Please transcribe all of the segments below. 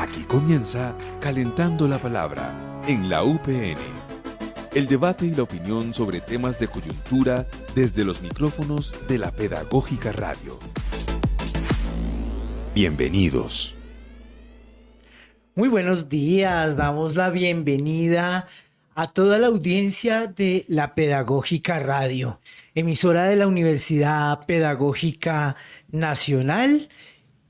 Aquí comienza Calentando la Palabra en la UPN. El debate y la opinión sobre temas de coyuntura desde los micrófonos de la Pedagógica Radio. Bienvenidos. Muy buenos días, damos la bienvenida a toda la audiencia de la Pedagógica Radio, emisora de la Universidad Pedagógica Nacional,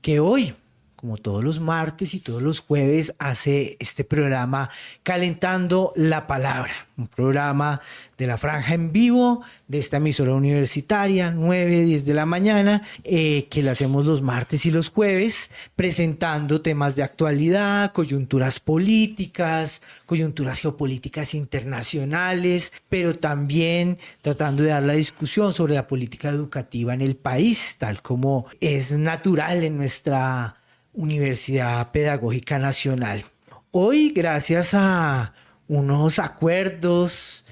que hoy, como todos los martes y todos los jueves, hace este programa Calentando la Palabra, un programa de la franja en vivo de esta emisora universitaria, 9-10 de la mañana, que lo hacemos los martes y los jueves, presentando temas de actualidad, coyunturas políticas, coyunturas geopolíticas internacionales, pero también tratando de dar la discusión sobre la política educativa en el país, tal como es natural en nuestra Universidad Pedagógica Nacional. Hoy, gracias a unos acuerdos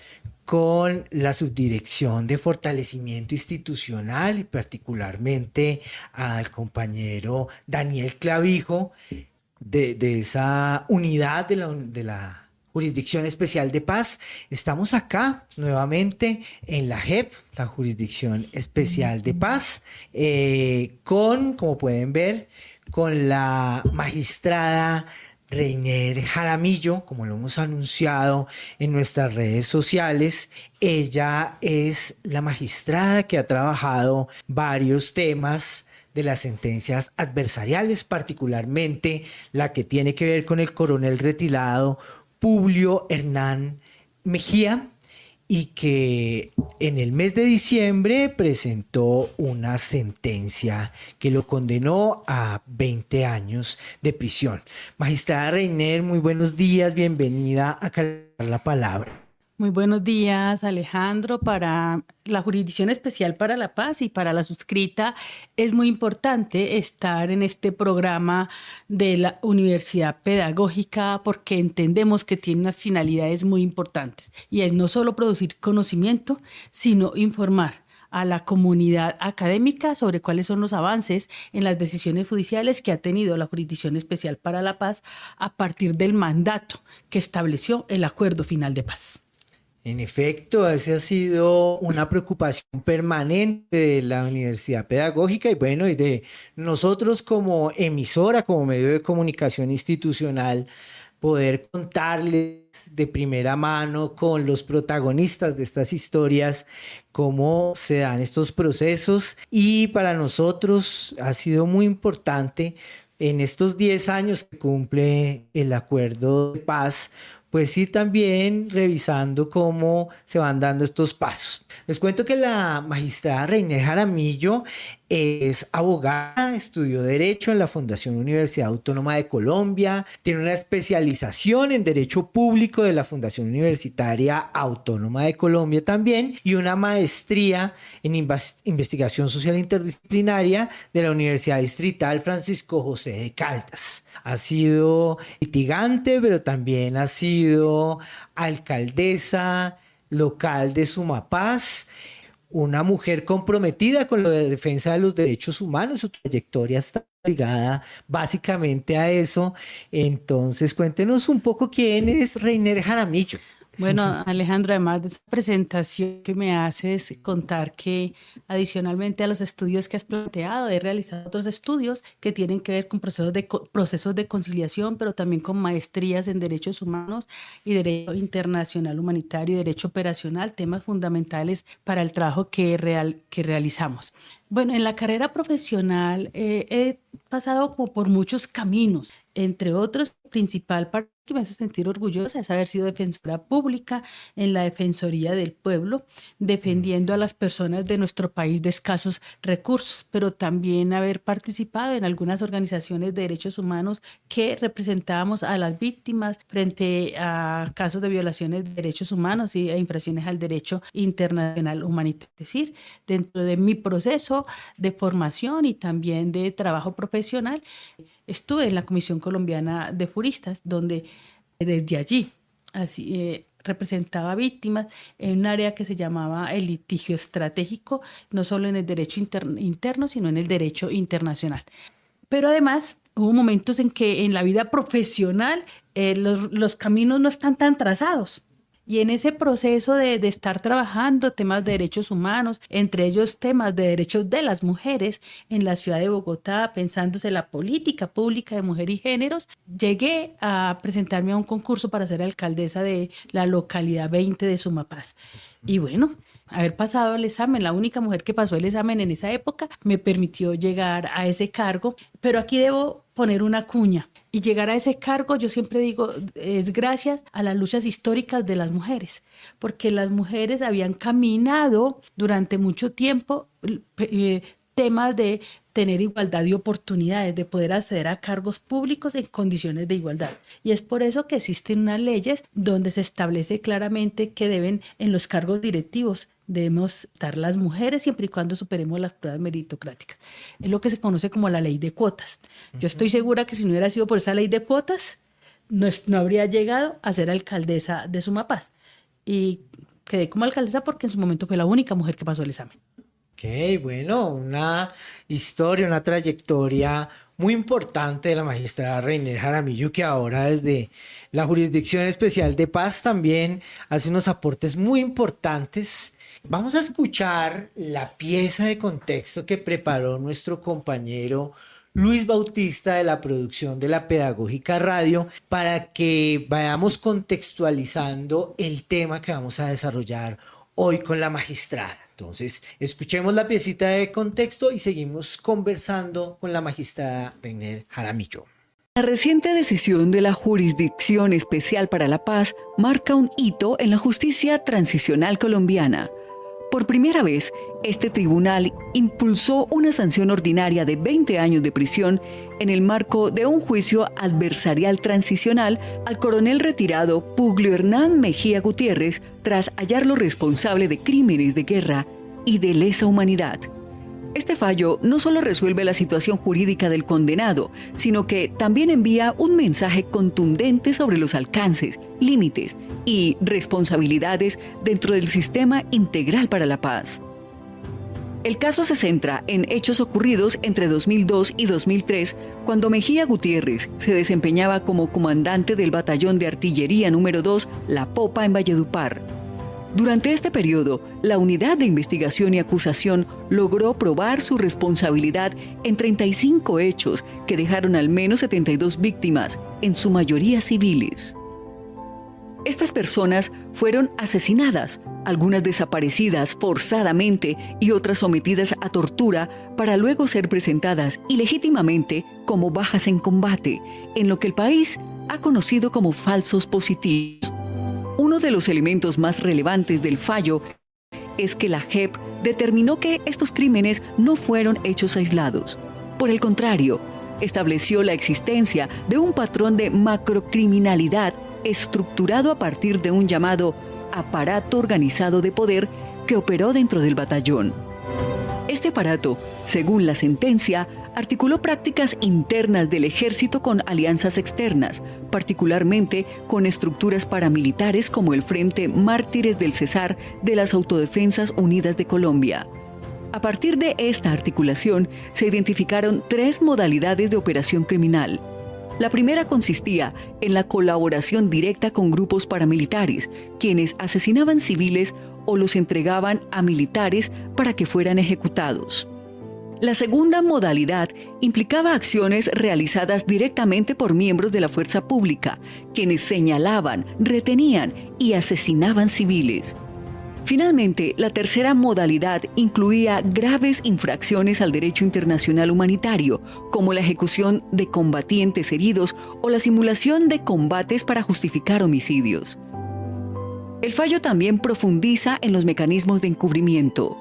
con la Subdirección de Fortalecimiento Institucional y particularmente al compañero Daniel Clavijo de esa unidad de la Jurisdicción Especial de Paz, estamos acá nuevamente en la JEP, la Jurisdicción Especial de Paz, como pueden ver, con la magistrada Reiner Jaramillo, como lo hemos anunciado en nuestras redes sociales. Ella es la magistrada que ha trabajado varios temas de las sentencias adversariales, particularmente la que tiene que ver con el coronel retirado Publio Hernán Mejía, y que en el mes de diciembre presentó una sentencia que lo condenó a 20 años de prisión. Magistrada Reiner, muy buenos días, bienvenida a Calentar la Palabra. Muy buenos días, Alejandro. Para la Jurisdicción Especial para la Paz y para la suscrita es muy importante estar en este programa de la Universidad Pedagógica porque entendemos que tiene unas finalidades muy importantes y es no solo producir conocimiento, sino informar a la comunidad académica sobre cuáles son los avances en las decisiones judiciales que ha tenido la Jurisdicción Especial para la Paz a partir del mandato que estableció el Acuerdo Final de Paz. En efecto, esa ha sido una preocupación permanente de la Universidad Pedagógica y bueno, y de nosotros como emisora, como medio de comunicación institucional, poder contarles de primera mano con los protagonistas de estas historias cómo se dan estos procesos. Y para nosotros ha sido muy importante en estos 10 años que cumple el Acuerdo de Paz, pues ir también revisando cómo se van dando estos pasos. Les cuento que la magistrada Reiner Jaramillo es abogada, estudió Derecho en la Fundación Universidad Autónoma de Colombia, tiene una especialización en Derecho Público de la Fundación Universitaria Autónoma de Colombia también y una maestría en Investigación Social Interdisciplinaria de la Universidad Distrital Francisco José de Caldas. Ha sido litigante, pero también ha sido alcaldesa local de Sumapaz, una mujer comprometida con la defensa de los derechos humanos. Su trayectoria está ligada básicamente a eso. Entonces, cuéntenos un poco quién es Reiner Jaramillo. Bueno, Alejandro, además de esa presentación que me haces, contar que adicionalmente a los estudios que has planteado, he realizado otros estudios que tienen que ver con procesos de conciliación, pero también con maestrías en derechos humanos y derecho internacional humanitario y derecho operacional, temas fundamentales para el trabajo que realizamos. Bueno, en la carrera profesional he pasado por muchos caminos, entre otros, principal parte que me hace sentir orgullosa es haber sido defensora pública en la Defensoría del Pueblo, defendiendo a las personas de nuestro país de escasos recursos, pero también haber participado en algunas organizaciones de derechos humanos que representábamos a las víctimas frente a casos de violaciones de derechos humanos e infracciones al derecho internacional humanitario. Es decir, dentro de mi proceso de formación y también de trabajo profesional, estuve en la Comisión Colombiana de Juristas, donde desde allí representaba víctimas en un área que se llamaba el litigio estratégico, no solo en el derecho interno, sino en el derecho internacional. Pero además hubo momentos en que en la vida profesional los caminos no están tan trazados. Y en ese proceso de estar trabajando temas de derechos humanos, entre ellos temas de derechos de las mujeres en la ciudad de Bogotá, pensándose la política pública de mujer y géneros, llegué a presentarme a un concurso para ser alcaldesa de la localidad 20 de Sumapaz. Y bueno, haber pasado el examen, la única mujer que pasó el examen en esa época, me permitió llegar a ese cargo. Pero aquí debo poner una cuña. Y llegar a ese cargo, yo siempre digo, es gracias a las luchas históricas de las mujeres, porque las mujeres habían caminado durante mucho tiempo temas de tener igualdad de oportunidades, de poder acceder a cargos públicos en condiciones de igualdad. Y es por eso que existen unas leyes donde se establece claramente que deben, en los cargos directivos, debemos estar las mujeres siempre y cuando superemos las pruebas meritocráticas. Es lo que se conoce como la ley de cuotas. Yo estoy segura que si no hubiera sido por esa ley de cuotas, no habría llegado a ser alcaldesa de Sumapaz. Y quedé como alcaldesa porque en su momento fue la única mujer que pasó el examen. Ok, bueno, una historia, una trayectoria muy importante de la magistrada Reiner Jaramillo, que ahora desde la Jurisdicción Especial de Paz también hace unos aportes muy importantes. Vamos a escuchar la pieza de contexto que preparó nuestro compañero Luis Bautista de la producción de la Pedagógica Radio para que vayamos contextualizando el tema que vamos a desarrollar hoy con la magistrada. Entonces, escuchemos la piecita de contexto y seguimos conversando con la magistrada Reiner Jaramillo. La reciente decisión de la Jurisdicción Especial para la Paz marca un hito en la justicia transicional colombiana. Por primera vez, este tribunal impulsó una sanción ordinaria de 20 años de prisión en el marco de un juicio adversarial transicional al coronel retirado Publio Hernán Mejía Gutiérrez tras hallarlo responsable de crímenes de guerra y de lesa humanidad. Este fallo no solo resuelve la situación jurídica del condenado, sino que también envía un mensaje contundente sobre los alcances, límites y responsabilidades dentro del sistema integral para la paz. El caso se centra en hechos ocurridos entre 2002 y 2003, cuando Mejía Gutiérrez se desempeñaba como comandante del Batallón de Artillería número 2, La Popa, en Valledupar. Durante este periodo, la Unidad de Investigación y Acusación logró probar su responsabilidad en 35 hechos que dejaron al menos 72 víctimas, en su mayoría civiles. Estas personas fueron asesinadas, algunas desaparecidas forzadamente y otras sometidas a tortura para luego ser presentadas ilegítimamente como bajas en combate, en lo que el país ha conocido como falsos positivos. Uno de los elementos más relevantes del fallo es que la JEP determinó que estos crímenes no fueron hechos aislados. Por el contrario, estableció la existencia de un patrón de macrocriminalidad estructurado a partir de un llamado aparato organizado de poder que operó dentro del batallón. Este aparato, según la sentencia, articuló prácticas internas del ejército con alianzas externas, particularmente con estructuras paramilitares como el Frente Mártires del Cesar de las Autodefensas Unidas de Colombia. A partir de esta articulación, se identificaron 3 modalidades de operación criminal. La primera consistía en la colaboración directa con grupos paramilitares, quienes asesinaban civiles o los entregaban a militares para que fueran ejecutados. La segunda modalidad implicaba acciones realizadas directamente por miembros de la fuerza pública, quienes señalaban, retenían y asesinaban civiles. Finalmente, la tercera modalidad incluía graves infracciones al derecho internacional humanitario, como la ejecución de combatientes heridos o la simulación de combates para justificar homicidios. El fallo también profundiza en los mecanismos de encubrimiento.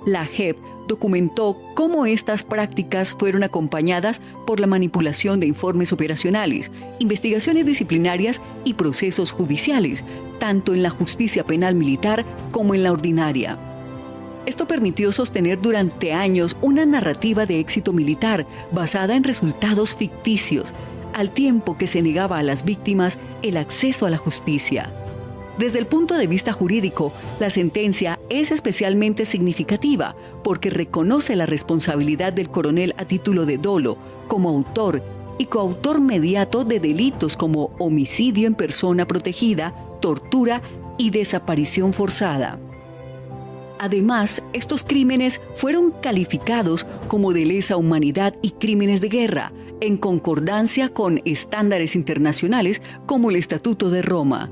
La JEP documentó cómo estas prácticas fueron acompañadas por la manipulación de informes operacionales, investigaciones disciplinarias y procesos judiciales, tanto en la justicia penal militar como en la ordinaria. Esto permitió sostener durante años una narrativa de éxito militar basada en resultados ficticios, al tiempo que se negaba a las víctimas el acceso a la justicia. Desde el punto de vista jurídico, la sentencia es especialmente significativa porque reconoce la responsabilidad del coronel a título de dolo como autor y coautor mediato de delitos como homicidio en persona protegida, tortura y desaparición forzada. Además, estos crímenes fueron calificados como de lesa humanidad y crímenes de guerra, en concordancia con estándares internacionales como el Estatuto de Roma.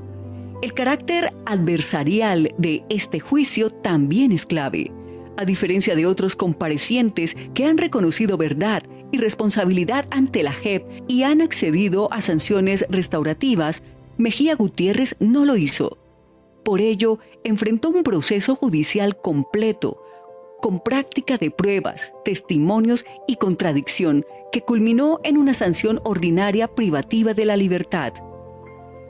El carácter adversarial de este juicio también es clave. A diferencia de otros comparecientes que han reconocido verdad y responsabilidad ante la JEP y han accedido a sanciones restaurativas, Mejía Gutiérrez no lo hizo. Por ello, enfrentó un proceso judicial completo, con práctica de pruebas, testimonios y contradicción, que culminó en una sanción ordinaria privativa de la libertad.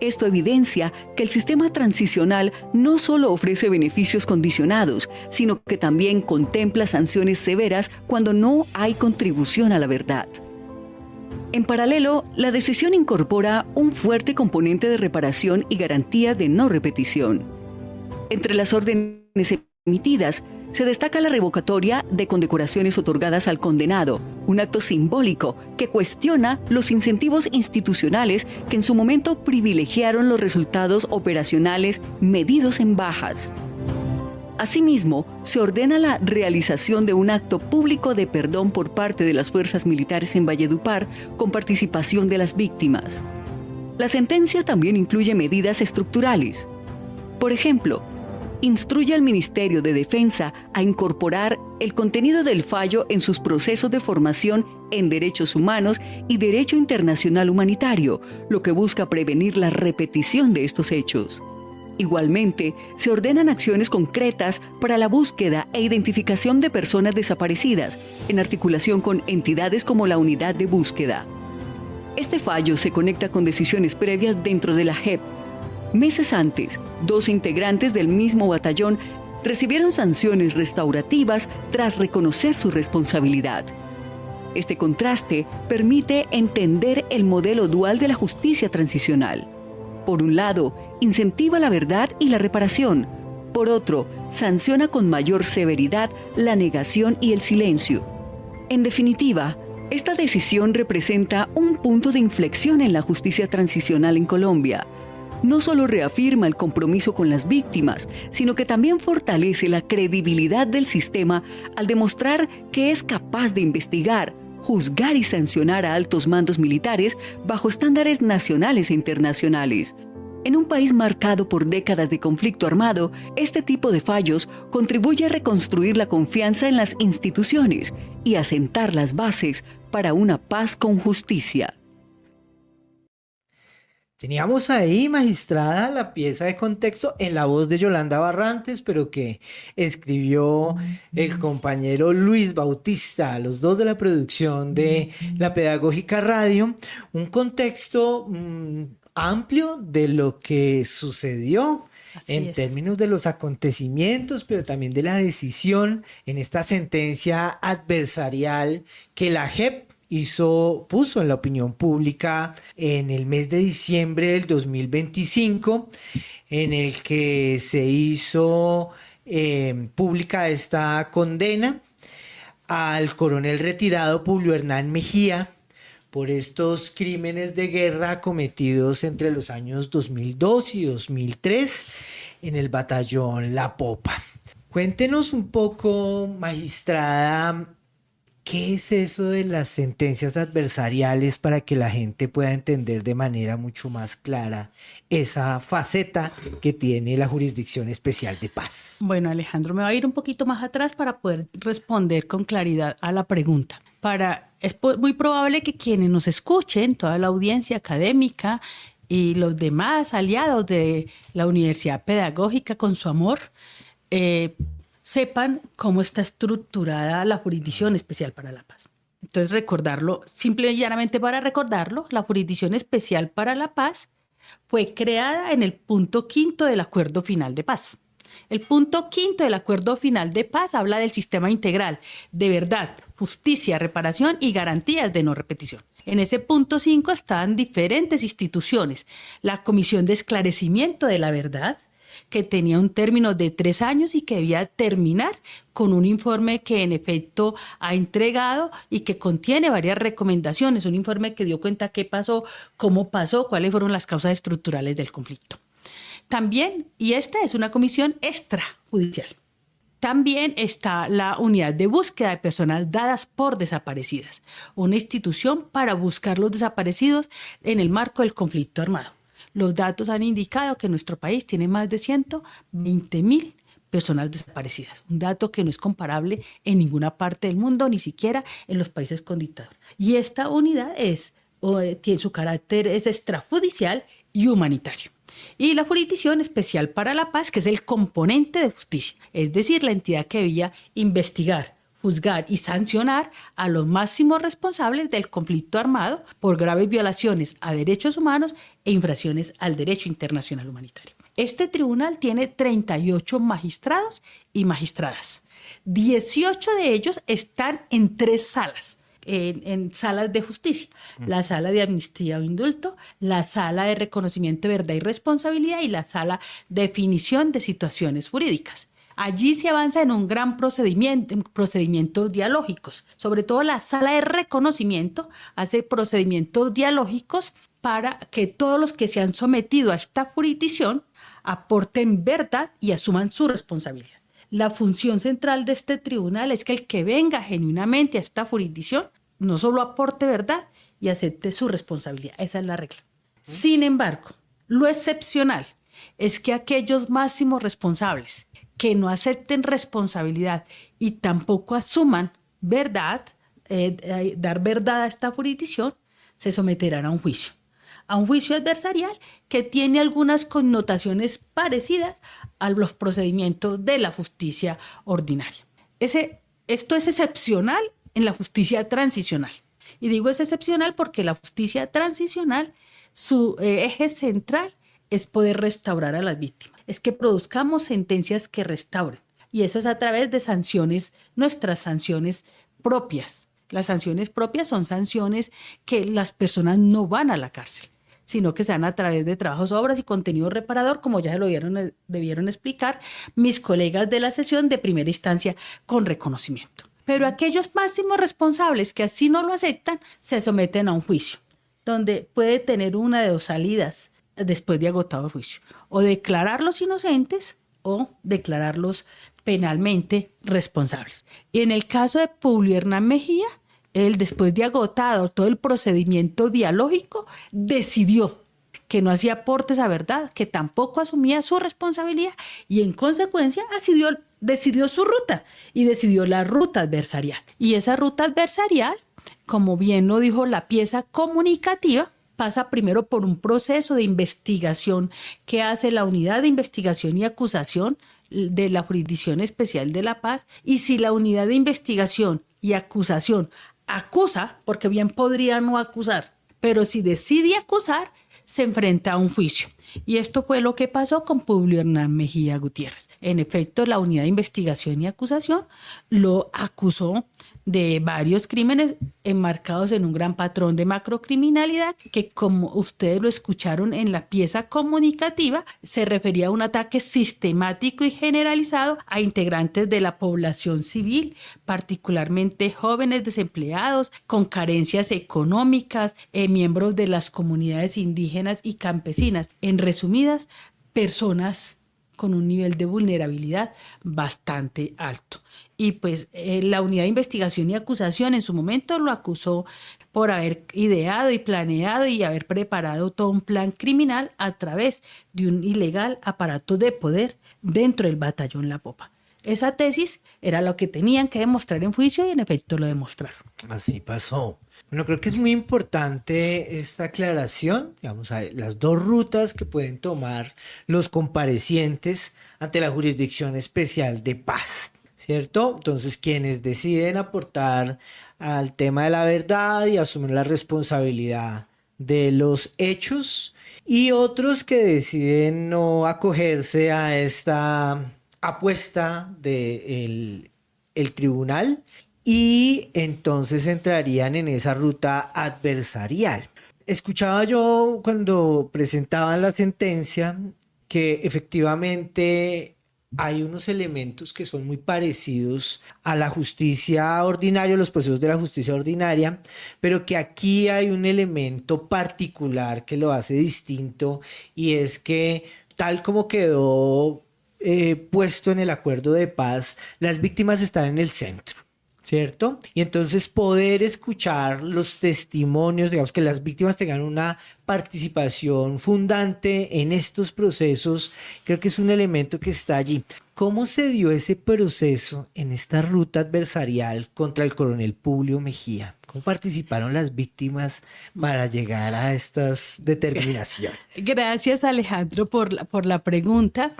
Esto evidencia que el sistema transicional no solo ofrece beneficios condicionados, sino que también contempla sanciones severas cuando no hay contribución a la verdad. En paralelo, la decisión incorpora un fuerte componente de reparación y garantías de no repetición. Entre las órdenes emitidas, se destaca la revocatoria de condecoraciones otorgadas al condenado, un acto simbólico que cuestiona los incentivos institucionales que en su momento privilegiaron los resultados operacionales medidos en bajas. Asimismo, se ordena la realización de un acto público de perdón por parte de las fuerzas militares en Valledupar con participación de las víctimas. La sentencia también incluye medidas estructurales. Por ejemplo, instruye al Ministerio de Defensa a incorporar el contenido del fallo en sus procesos de formación en derechos humanos y derecho internacional humanitario, lo que busca prevenir la repetición de estos hechos. Igualmente, se ordenan acciones concretas para la búsqueda e identificación de personas desaparecidas, en articulación con entidades como la Unidad de Búsqueda. Este fallo se conecta con decisiones previas dentro de la JEP. Meses antes, 2 integrantes del mismo batallón recibieron sanciones restaurativas tras reconocer su responsabilidad. Este contraste permite entender el modelo dual de la justicia transicional. Por un lado, incentiva la verdad y la reparación. Por otro, sanciona con mayor severidad la negación y el silencio. En definitiva, esta decisión representa un punto de inflexión en la justicia transicional en Colombia. No solo reafirma el compromiso con las víctimas, sino que también fortalece la credibilidad del sistema al demostrar que es capaz de investigar, juzgar y sancionar a altos mandos militares bajo estándares nacionales e internacionales. En un país marcado por décadas de conflicto armado, este tipo de fallos contribuye a reconstruir la confianza en las instituciones y a sentar las bases para una paz con justicia. Teníamos ahí, magistrada, la pieza de contexto en la voz de Yolanda Barrantes, pero que escribió el compañero Luis Bautista, los dos de la producción de La Pedagógica Radio, un contexto amplio de lo que sucedió en términos de los acontecimientos, pero también de la decisión en esta sentencia adversarial que la JEP puso en la opinión pública en el mes de diciembre del 2025, en el que se hizo pública esta condena al coronel retirado Publio Hernán Mejía por estos crímenes de guerra cometidos entre los años 2002 y 2003 en el batallón La Popa. Cuéntenos un poco, magistrada, ¿qué es eso de las sentencias adversariales para que la gente pueda entender de manera mucho más clara esa faceta que tiene la Jurisdicción Especial de Paz? Bueno, Alejandro, me voy a ir un poquito más atrás para poder responder con claridad a la pregunta. Es muy probable que quienes nos escuchen, toda la audiencia académica y los demás aliados de la Universidad Pedagógica con su amor, sepan cómo está estructurada la Jurisdicción Especial para la Paz. Entonces, recordarlo, simple y llanamente para recordarlo, la Jurisdicción Especial para la Paz fue creada en el punto 5 del Acuerdo Final de Paz. El punto 5 del Acuerdo Final de Paz habla del sistema integral de verdad, justicia, reparación y garantías de no repetición. En ese punto 5 están diferentes instituciones: la Comisión de Esclarecimiento de la Verdad, que tenía un término de 3 años y que debía terminar con un informe que en efecto ha entregado y que contiene varias recomendaciones. Un informe que dio cuenta qué pasó, cómo pasó, cuáles fueron las causas estructurales del conflicto. También, y esta es una comisión extrajudicial, también está la unidad de búsqueda de personas dadas por desaparecidas, una institución para buscar los desaparecidos en el marco del conflicto armado. Los datos han indicado que nuestro país tiene más de 120.000 personas desaparecidas, un dato que no es comparable en ninguna parte del mundo, ni siquiera en los países con dictadura. Y esta unidad tiene su carácter es extrajudicial y humanitario. Y la Jurisdicción Especial para la Paz, que es el componente de justicia, es decir, la entidad que debía investigar, juzgar y sancionar a los máximos responsables del conflicto armado por graves violaciones a derechos humanos e infracciones al derecho internacional humanitario. Este tribunal tiene 38 magistrados y magistradas. 18 de ellos están en 3 salas. En salas de justicia, la sala de amnistía o indulto, la sala de reconocimiento de verdad y responsabilidad y la sala de definición de situaciones jurídicas. Allí se avanza en un gran procedimientos dialógicos, sobre todo la sala de reconocimiento hace procedimientos dialógicos para que todos los que se han sometido a esta jurisdicción aporten verdad y asuman su responsabilidad. La función central de este tribunal es que el que venga genuinamente a esta jurisdicción no solo aporte verdad y acepte su responsabilidad. Esa es la regla. Sin embargo, lo excepcional es que aquellos máximos responsables que no acepten responsabilidad y tampoco asuman verdad, dar verdad a esta jurisdicción, se someterán a un juicio adversarial que tiene algunas connotaciones parecidas a los procedimientos de la justicia ordinaria. Esto es excepcional en la justicia transicional. Y digo es excepcional porque la justicia transicional, su eje central es poder restaurar a las víctimas. Es que produzcamos sentencias que restauren. Y eso es a través de sanciones, nuestras sanciones propias. Las sanciones propias son sanciones que las personas no van a la cárcel, sino que se dan a través de trabajos, obras y contenido reparador, como ya se lo debieron explicar mis colegas de la sesión de primera instancia con reconocimiento. Pero aquellos máximos responsables que así no lo aceptan, se someten a un juicio, donde puede tener una de 2 salidas después de agotado el juicio, o declararlos inocentes o declararlos penalmente responsables. Y en el caso de Publio Hernán Mejía, él, después de agotado todo el procedimiento dialógico, decidió que no hacía aportes a verdad, que tampoco asumía su responsabilidad y en consecuencia decidió su ruta y decidió la ruta adversarial. Y esa ruta adversarial, como bien lo dijo la pieza comunicativa, pasa primero por un proceso de investigación que hace la Unidad de Investigación y Acusación de la Jurisdicción Especial de la Paz. Y si la Unidad de Investigación y Acusación acusa, porque bien podría no acusar, pero si decide acusar, se enfrenta a un juicio. Y esto fue lo que pasó con Publio Hernán Mejía Gutiérrez. En efecto, la Unidad de Investigación y Acusación lo acusó de varios crímenes enmarcados en un gran patrón de macrocriminalidad que, como ustedes lo escucharon en la pieza comunicativa, se refería a un ataque sistemático y generalizado a integrantes de la población civil, particularmente jóvenes desempleados, con carencias económicas, miembros de las comunidades indígenas y campesinas. En resumidas, personas con un nivel de vulnerabilidad bastante alto. Y pues la Unidad de Investigación y Acusación en su momento lo acusó por haber ideado y planeado y haber preparado todo un plan criminal a través de un ilegal aparato de poder dentro del batallón La Popa. Esa tesis era lo que tenían que demostrar en juicio y en efecto lo demostraron. Así pasó. Bueno, creo que es muy importante esta aclaración, digamos, las 2 rutas que pueden tomar los comparecientes ante la Jurisdicción Especial de Paz, ¿cierto? Entonces, quienes deciden aportar al tema de la verdad y asumir la responsabilidad de los hechos, y otros que deciden no acogerse a esta apuesta del tribunal y entonces entrarían en esa ruta adversarial. Escuchaba yo cuando presentaban la sentencia que efectivamente hay unos elementos que son muy parecidos a la justicia ordinaria, los procesos de la justicia ordinaria, pero que aquí hay un elemento particular que lo hace distinto, y es que tal como quedó puesto en el acuerdo de paz, las víctimas están en el centro. ¿Cierto? Y entonces poder escuchar los testimonios, digamos que las víctimas tengan una participación fundante en estos procesos, creo que es un elemento que está allí. ¿Cómo se dio ese proceso en esta ruta adversarial contra el coronel Publio Mejía? ¿Cómo participaron las víctimas para llegar a estas determinaciones? Gracias, Alejandro, por la pregunta.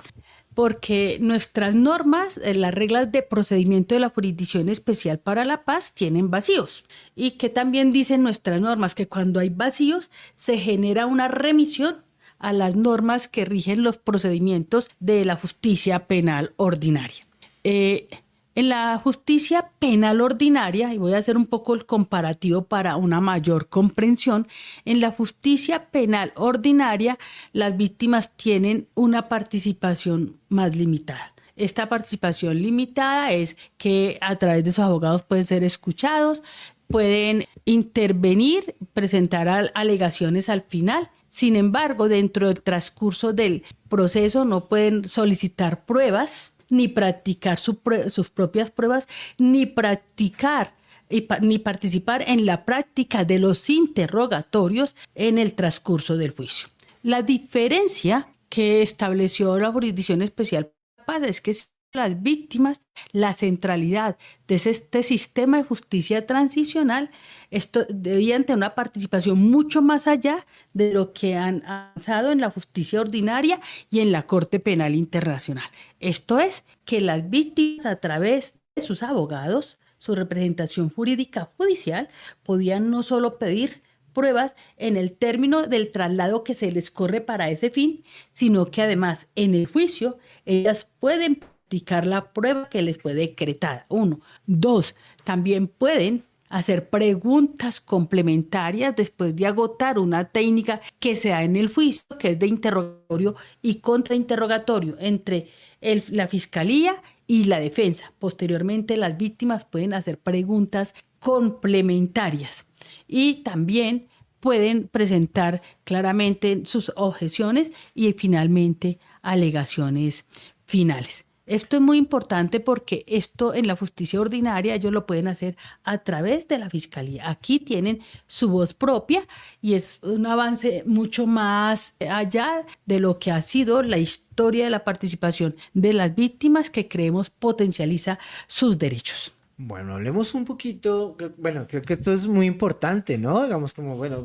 Porque nuestras normas, las reglas de procedimiento de la Jurisdicción Especial para la Paz tienen vacíos. Y que también dicen nuestras normas que cuando hay vacíos se genera una remisión a las normas que rigen los procedimientos de la justicia penal ordinaria. En la justicia penal ordinaria, y voy a hacer un poco el comparativo para una mayor comprensión, en la justicia penal ordinaria las víctimas tienen una participación más limitada. Esta participación limitada es que a través de sus abogados pueden ser escuchados, pueden intervenir, presentar alegaciones al final. Sin embargo, dentro del transcurso del proceso no pueden solicitar pruebas, ni practicar sus propias pruebas, ni participar en la práctica de los interrogatorios en el transcurso del juicio. La diferencia que estableció la Jurisdicción Especial para la Paz es que las víctimas, la centralidad de este sistema de justicia transicional, esto debían tener una participación mucho más allá de lo que han avanzado en la justicia ordinaria y en la Corte Penal Internacional. Esto es, que las víctimas, a través de sus abogados, su representación jurídica judicial, podían no solo pedir pruebas en el término del traslado que se les corre para ese fin, sino que además en el juicio ellas pueden practicar la prueba que les fue decretada. 1. 2. También pueden hacer preguntas complementarias después de agotar una técnica que se da en el juicio, que es de interrogatorio y contrainterrogatorio entre la fiscalía y la defensa. Posteriormente, las víctimas pueden hacer preguntas complementarias y también pueden presentar claramente sus objeciones y finalmente alegaciones finales. Esto es muy importante porque esto en la justicia ordinaria ellos lo pueden hacer a través de la fiscalía. Aquí tienen su voz propia y es un avance mucho más allá de lo que ha sido la historia de la participación de las víctimas, que creemos potencializa sus derechos. Bueno, hablemos un poquito, bueno, creo que esto es muy importante, ¿no? Digamos como, bueno,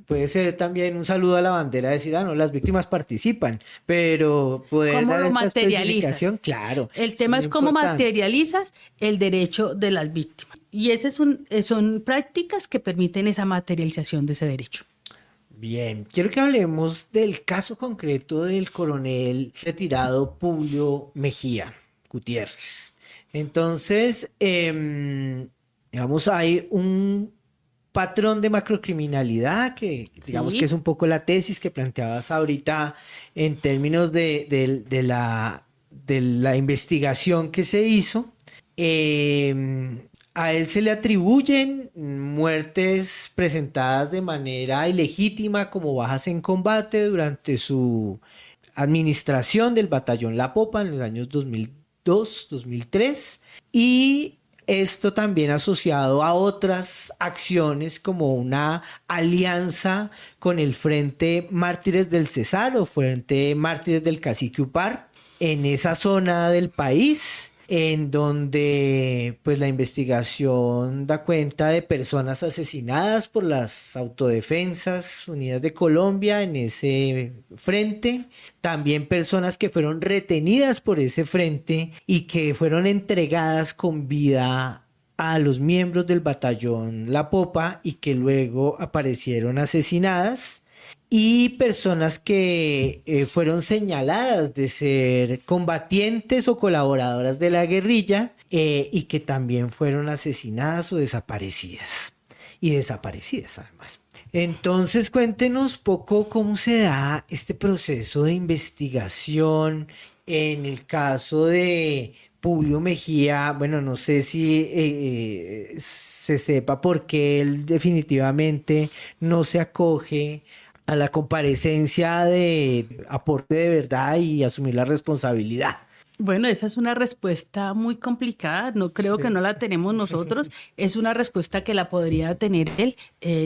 puede ser también un saludo a la bandera, decir, no, las víctimas participan, pero poder ¿Cómo dar lo esta materializas? especificación, claro. El tema es cómo materializas el derecho de las víctimas. Y son prácticas que permiten esa materialización de ese derecho. Bien, quiero que hablemos del caso concreto del coronel retirado Publio Mejía Gutiérrez. Entonces, digamos, hay un patrón de macrocriminalidad que digamos que es un poco la tesis que planteabas ahorita en términos de la investigación que se hizo. A él se le atribuyen muertes presentadas de manera ilegítima como bajas en combate durante su administración del batallón La Popa en los años 2002-2003, y esto también asociado a otras acciones como una alianza con el Frente Mártires del Cesar o Frente Mártires del Cacique Upar en esa zona del país, en donde pues la investigación da cuenta de personas asesinadas por las Autodefensas Unidas de Colombia en ese frente, también personas que fueron retenidas por ese frente y que fueron entregadas con vida a los miembros del batallón La Popa y que luego aparecieron asesinadas, y personas que fueron señaladas de ser combatientes o colaboradoras de la guerrilla y que también fueron asesinadas o desaparecidas. Y desaparecidas además. Entonces, cuéntenos poco cómo se da este proceso de investigación en el caso de Publio Mejía. Bueno, no sé si se sepa por qué él definitivamente no se acoge a la comparecencia de aporte de verdad y asumir la responsabilidad. Bueno, esa es una respuesta muy complicada, no creo que Sí. no la tenemos nosotros, es una respuesta que la podría tener él.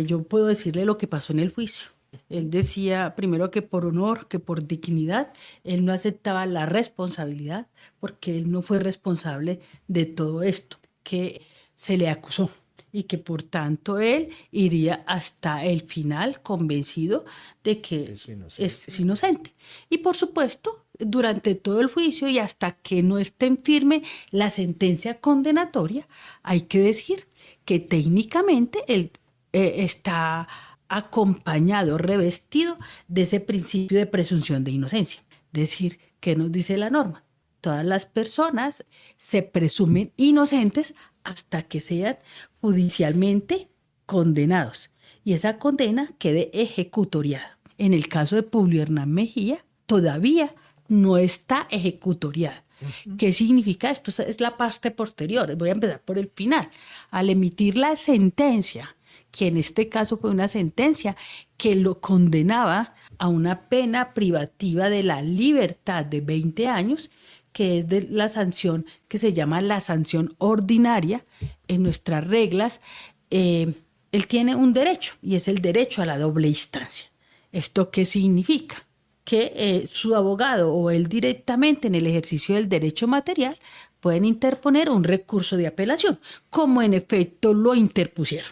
Yo puedo decirle lo que pasó en el juicio. Él decía primero que por honor, que por dignidad, él no aceptaba la responsabilidad porque él no fue responsable de todo esto que se le acusó y que por tanto él iría hasta el final convencido de que es inocente. Y por supuesto, durante todo el juicio y hasta que no esté en firme la sentencia condenatoria, hay que decir que técnicamente él está acompañado, revestido de ese principio de presunción de inocencia. Es decir, ¿qué nos dice la norma? Todas las personas se presumen inocentes hasta que sean judicialmente condenados y esa condena quede ejecutoriada. En el caso de Publio Hernán Mejía, todavía no está ejecutoriada. ¿Qué significa esto? Es la parte posterior. Voy a empezar por el final. Al emitir la sentencia, que en este caso fue una sentencia que lo condenaba a una pena privativa de la libertad de 20 años, que es de la sanción que se llama la sanción ordinaria en nuestras reglas, él tiene un derecho y es el derecho a la doble instancia. ¿Esto qué significa? Que su abogado o él directamente en el ejercicio del derecho material pueden interponer un recurso de apelación, como en efecto lo interpusieron.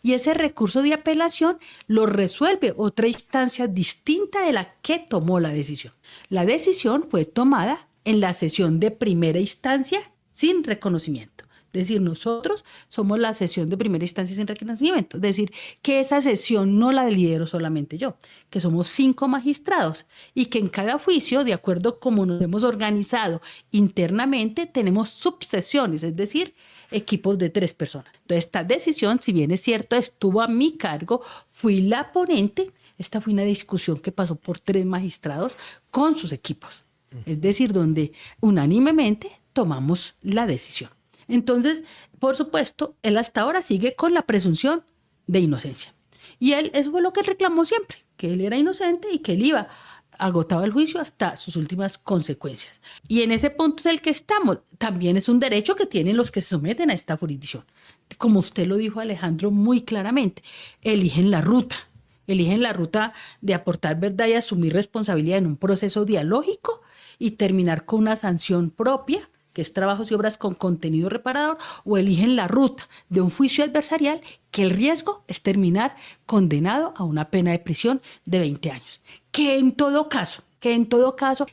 Y ese recurso de apelación lo resuelve otra instancia distinta de la que tomó la decisión. La decisión fue tomada en la sesión de primera instancia sin reconocimiento. Es decir, nosotros somos la sesión de primera instancia sin reconocimiento. Es decir, que esa sesión no la lidero solamente yo, que somos 5 magistrados y que en cada juicio, de acuerdo como nos hemos organizado internamente, tenemos subsesiones, es decir, equipos de 3 personas. Entonces, esta decisión, si bien es cierto, estuvo a mi cargo, fui la ponente. Esta fue una discusión que pasó por 3 magistrados con sus equipos. Es decir, donde unánimemente tomamos la decisión. Entonces, por supuesto, él hasta ahora sigue con la presunción de inocencia. Y él, eso fue lo que él reclamó siempre, que él era inocente y que él agotaba el juicio hasta sus últimas consecuencias. Y en ese punto es el que estamos. También es un derecho que tienen los que se someten a esta jurisdicción. Como usted lo dijo, Alejandro, muy claramente, eligen la ruta de aportar verdad y asumir responsabilidad en un proceso dialógico y terminar con una sanción propia, que es trabajos y obras con contenido reparador, o eligen la ruta de un juicio adversarial que el riesgo es terminar condenado a una pena de prisión de 20 años. Que en todo caso,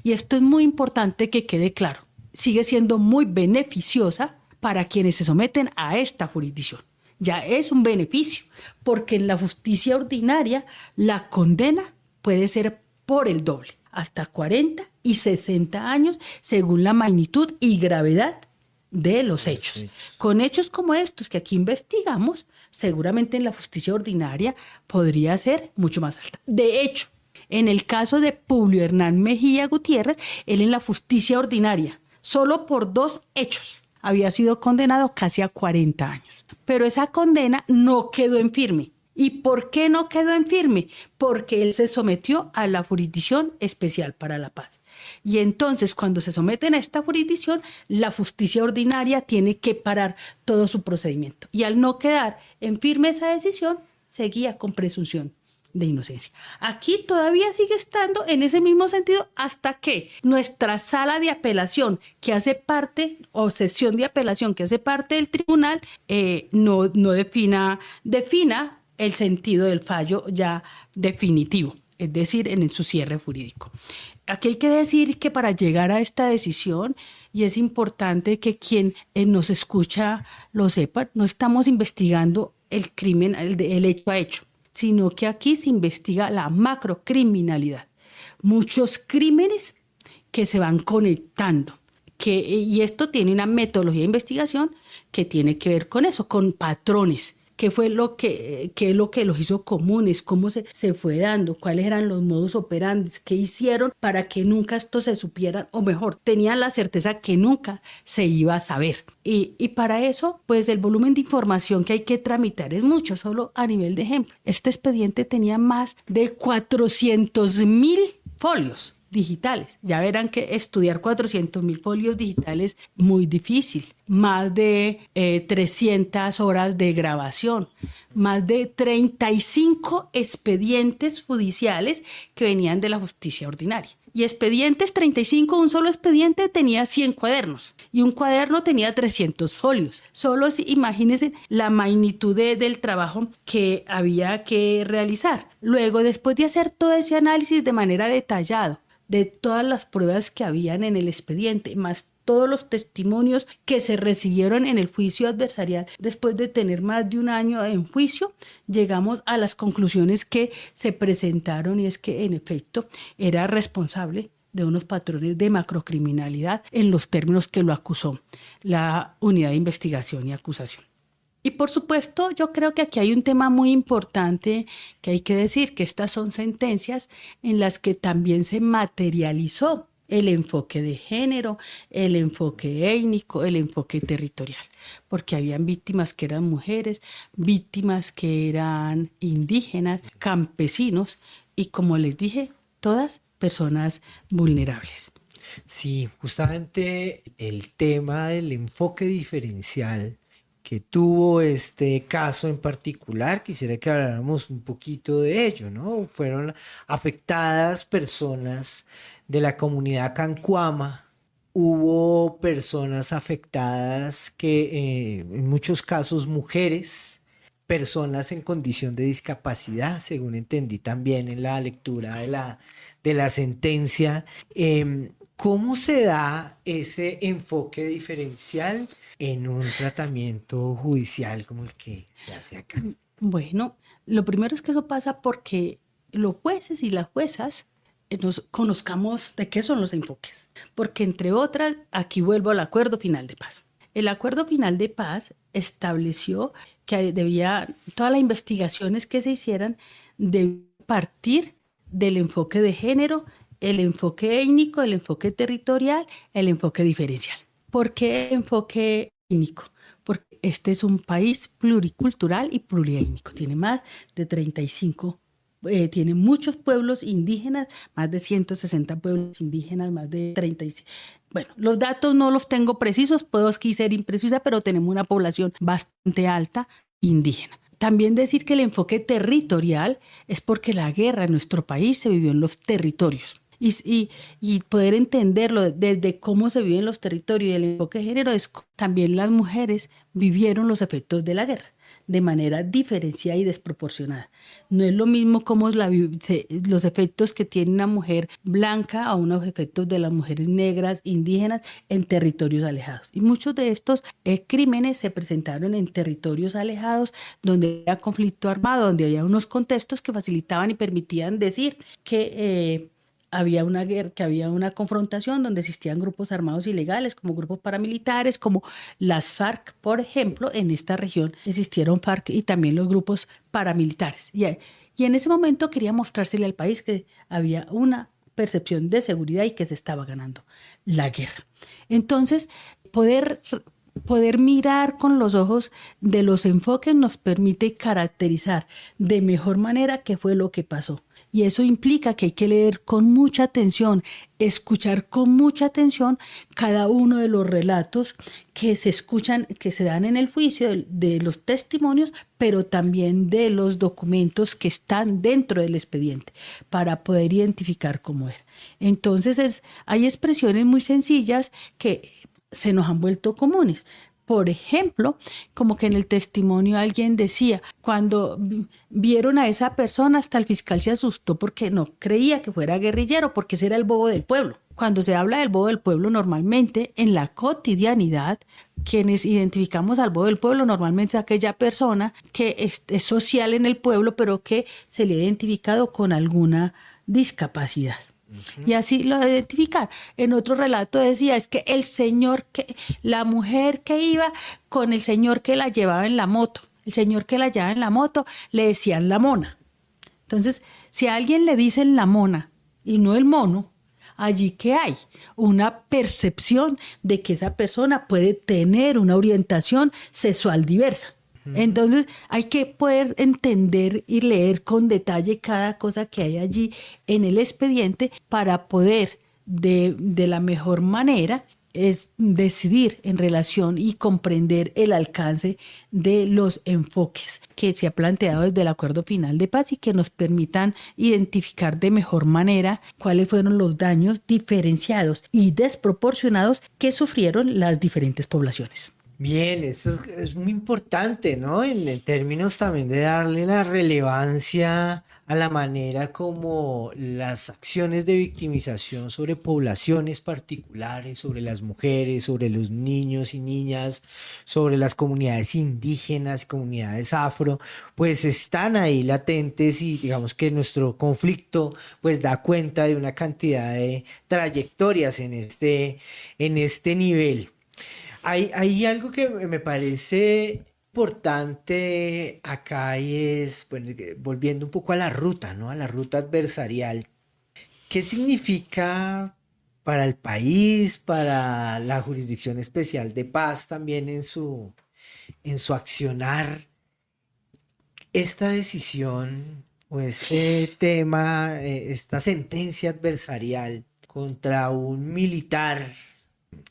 y esto es muy importante que quede claro, sigue siendo muy beneficiosa para quienes se someten a esta jurisdicción. Ya es un beneficio, porque en la justicia ordinaria la condena puede ser por el doble, hasta 40 y 60 años, según la magnitud y gravedad de los hechos. Con hechos como estos que aquí investigamos, seguramente en la justicia ordinaria podría ser mucho más alta. De hecho, en el caso de Publio Hernán Mejía Gutiérrez, él en la justicia ordinaria, solo por 2 hechos, había sido condenado casi a 40 años. Pero esa condena no quedó en firme. ¿Y por qué no quedó en firme? Porque él se sometió a la Jurisdicción Especial para la Paz. Y entonces, cuando se someten a esta jurisdicción, la justicia ordinaria tiene que parar todo su procedimiento. Y al no quedar en firme esa decisión, seguía con presunción de inocencia. Aquí todavía sigue estando en ese mismo sentido hasta que nuestra sala de apelación, que hace parte, o sesión de apelación que hace parte del tribunal, no defina el sentido del fallo ya definitivo, es decir, en su cierre jurídico. Aquí hay que decir que para llegar a esta decisión, y es importante que quien nos escucha lo sepa, no estamos investigando el crimen, el hecho a hecho, sino que aquí se investiga la macrocriminalidad. Muchos crímenes que se van conectando. Y esto tiene una metodología de investigación que tiene que ver con eso, con patrones qué fue qué es lo que los hizo comunes, cómo se fue dando, cuáles eran los modus operandi, qué hicieron para que nunca esto se supiera, o mejor, tenían la certeza que nunca se iba a saber. Y para eso, pues el volumen de información que hay que tramitar es mucho, solo a nivel de ejemplo. Este expediente tenía más de 400.000 folios digitales. Ya verán que estudiar 400.000 folios digitales es muy difícil. Más de 300 horas de grabación, más de 35 expedientes judiciales que venían de la justicia ordinaria. Y expedientes 35, un solo expediente tenía 100 cuadernos y un cuaderno tenía 300 folios. Solo imagínense la magnitud del trabajo que había que realizar. Luego, después de hacer todo ese análisis de manera detallada, de todas las pruebas que habían en el expediente, más todos los testimonios que se recibieron en el juicio adversarial, después de tener más de un año en juicio, llegamos a las conclusiones que se presentaron, y es que en efecto era responsable de unos patrones de macrocriminalidad en los términos que lo acusó la Unidad de Investigación y Acusación. Y por supuesto, yo creo que aquí hay un tema muy importante que hay que decir, que estas son sentencias en las que también se materializó el enfoque de género, el enfoque étnico, el enfoque territorial, porque habían víctimas que eran mujeres, víctimas que eran indígenas, campesinos y, como les dije, todas personas vulnerables. Sí, justamente el tema del enfoque diferencial que tuvo este caso en particular, quisiera que habláramos un poquito de ello, ¿no? Fueron afectadas personas de la comunidad cancuama, hubo personas afectadas que en muchos casos mujeres, personas en condición de discapacidad, según entendí también en la lectura de la sentencia. ¿Cómo se da ese enfoque diferencial en un tratamiento judicial como el que se hace acá? Bueno, lo primero es que eso pasa porque los jueces y las juezas nos conozcamos de qué son los enfoques. Porque, entre otras, aquí vuelvo al acuerdo final de paz. El acuerdo final de paz estableció que todas las investigaciones que se hicieran debían partir del enfoque de género, el enfoque étnico, el enfoque territorial, el enfoque diferencial. ¿Por qué enfoque étnico? Porque este es un país pluricultural y pluriétnico. Tiene más de 35, tiene muchos pueblos indígenas, más de 160 pueblos indígenas, más de 35. Bueno, los datos no los tengo precisos, puedo aquí ser imprecisa, pero tenemos una población bastante alta indígena. También decir que el enfoque territorial es porque la guerra en nuestro país se vivió en los territorios. Y poder entenderlo desde cómo se viven los territorios y el enfoque de género es también las mujeres vivieron los efectos de la guerra de manera diferenciada y desproporcionada. No es lo mismo como los efectos que tiene una mujer blanca a unos efectos de las mujeres negras, indígenas, en territorios alejados. Y muchos de estos crímenes se presentaron en territorios alejados donde había conflicto armado, donde había unos contextos que facilitaban y permitían decir que había una guerra, que había una confrontación donde existían grupos armados ilegales, como grupos paramilitares, como las FARC, por ejemplo. En esta región existieron FARC y también los grupos paramilitares. Y en ese momento quería mostrársele al país que había una percepción de seguridad y que se estaba ganando la guerra. Entonces, poder mirar con los ojos de los enfoques nos permite caracterizar de mejor manera qué fue lo que pasó. Y eso implica que hay que leer con mucha atención, escuchar con mucha atención cada uno de los relatos que se escuchan, que se dan en el juicio, de los testimonios, pero también de los documentos que están dentro del expediente para poder identificar cómo era. Entonces hay expresiones muy sencillas que se nos han vuelto comunes. Por ejemplo, como que en el testimonio alguien decía, cuando vieron a esa persona, hasta el fiscal se asustó porque no creía que fuera guerrillero, porque ese era el bobo del pueblo. Cuando se habla del bobo del pueblo, normalmente en la cotidianidad, quienes identificamos al bobo del pueblo normalmente es aquella persona que es social en el pueblo, pero que se le ha identificado con alguna discapacidad. Y así lo identificar. En otro relato decía, es que la mujer que iba con el señor que la llevaba en la moto, el señor que la llevaba en la moto le decían la mona. Entonces, si a alguien le dicen la mona y no el mono, allí que hay una percepción de que esa persona puede tener una orientación sexual diversa. Entonces hay que poder entender y leer con detalle cada cosa que hay allí en el expediente para poder de la mejor manera es decidir en relación y comprender el alcance de los enfoques que se ha planteado desde el Acuerdo Final de Paz y que nos permitan identificar de mejor manera cuáles fueron los daños diferenciados y desproporcionados que sufrieron las diferentes poblaciones. Bien, eso es muy importante, ¿no? En términos también de darle la relevancia a la manera como las acciones de victimización sobre poblaciones particulares, sobre las mujeres, sobre los niños y niñas, sobre las comunidades indígenas, comunidades afro, pues están ahí latentes y digamos que nuestro conflicto pues da cuenta de una cantidad de trayectorias en este nivel. Hay algo que me parece importante acá y es, bueno, volviendo un poco a la ruta, ¿no? A la ruta adversarial. ¿Qué significa para el país, para la Jurisdicción Especial de Paz también en su accionar esta decisión o este tema, esta sentencia adversarial contra un militar?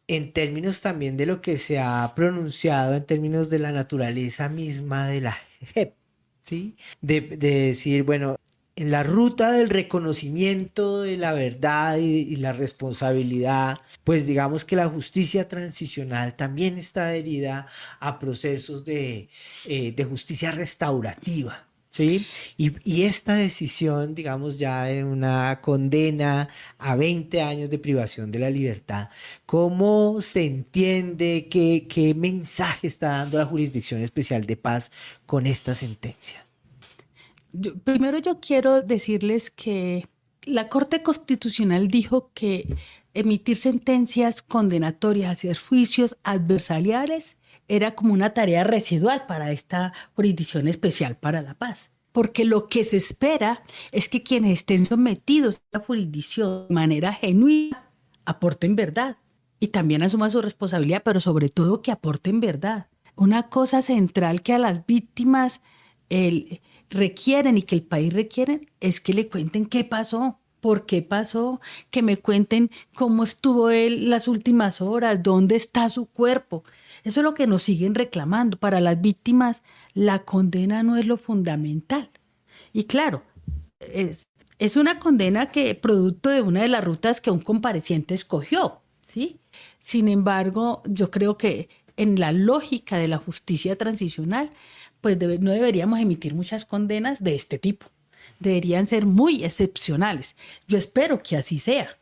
En términos también de lo que se ha pronunciado, en términos de la naturaleza misma de la JEP, ¿sí? De decir, bueno, en la ruta del reconocimiento de la verdad y la responsabilidad, pues digamos que la justicia transicional también está adherida a procesos de justicia restaurativa. ¿Sí? Y esta decisión, digamos, ya de una condena a 20 años de privación de la libertad, ¿cómo se entiende qué mensaje está dando la Jurisdicción Especial de Paz con esta sentencia? Primero yo quiero decirles que la Corte Constitucional dijo que emitir sentencias condenatorias, hacer juicios adversariales, era como una tarea residual para esta Jurisdicción Especial para la Paz. Porque lo que se espera es que quienes estén sometidos a esta jurisdicción de manera genuina aporten verdad y también asuman su responsabilidad, pero sobre todo que aporten verdad. Una cosa central que a las víctimas requieren y que el país requiere es que le cuenten qué pasó. ¿Por qué pasó? Que me cuenten cómo estuvo él las últimas horas, dónde está su cuerpo. Eso es lo que nos siguen reclamando. Para las víctimas, la condena no es lo fundamental. Y claro, es una condena que producto de una de las rutas que un compareciente escogió, ¿sí? Sin embargo, yo creo que en la lógica de la justicia transicional, pues no deberíamos emitir muchas condenas de este tipo. Deberían ser muy excepcionales. Yo espero que así sea,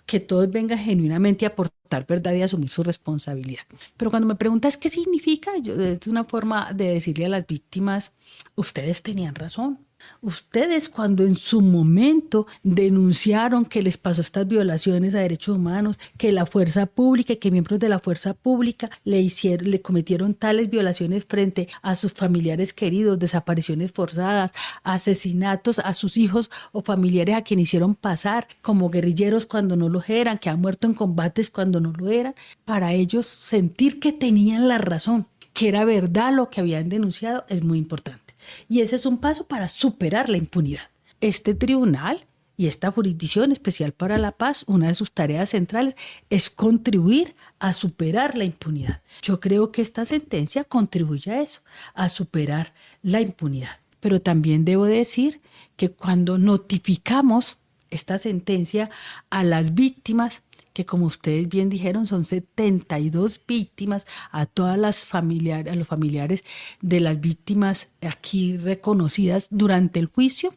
que todos vengan genuinamente a aportar verdad y a asumir su responsabilidad. Pero cuando me preguntas qué significa, es una forma de decirle a las víctimas, ustedes tenían razón. Ustedes cuando en su momento denunciaron que les pasó estas violaciones a derechos humanos, que la fuerza pública, que miembros de la fuerza pública le cometieron tales violaciones frente a sus familiares queridos, desapariciones forzadas, asesinatos a sus hijos o familiares a quienes hicieron pasar como guerrilleros cuando no lo eran, que han muerto en combates cuando no lo eran, para ellos sentir que tenían la razón, que era verdad lo que habían denunciado, es muy importante. Y ese es un paso para superar la impunidad. Este tribunal y esta Jurisdicción Especial para la Paz, una de sus tareas centrales es contribuir a superar la impunidad. Yo creo que esta sentencia contribuye a eso, a superar la impunidad. Pero también debo decir que cuando notificamos esta sentencia a las víctimas, que como ustedes bien dijeron son 72 víctimas, a todas las familiares, a los familiares de las víctimas aquí reconocidas durante el juicio,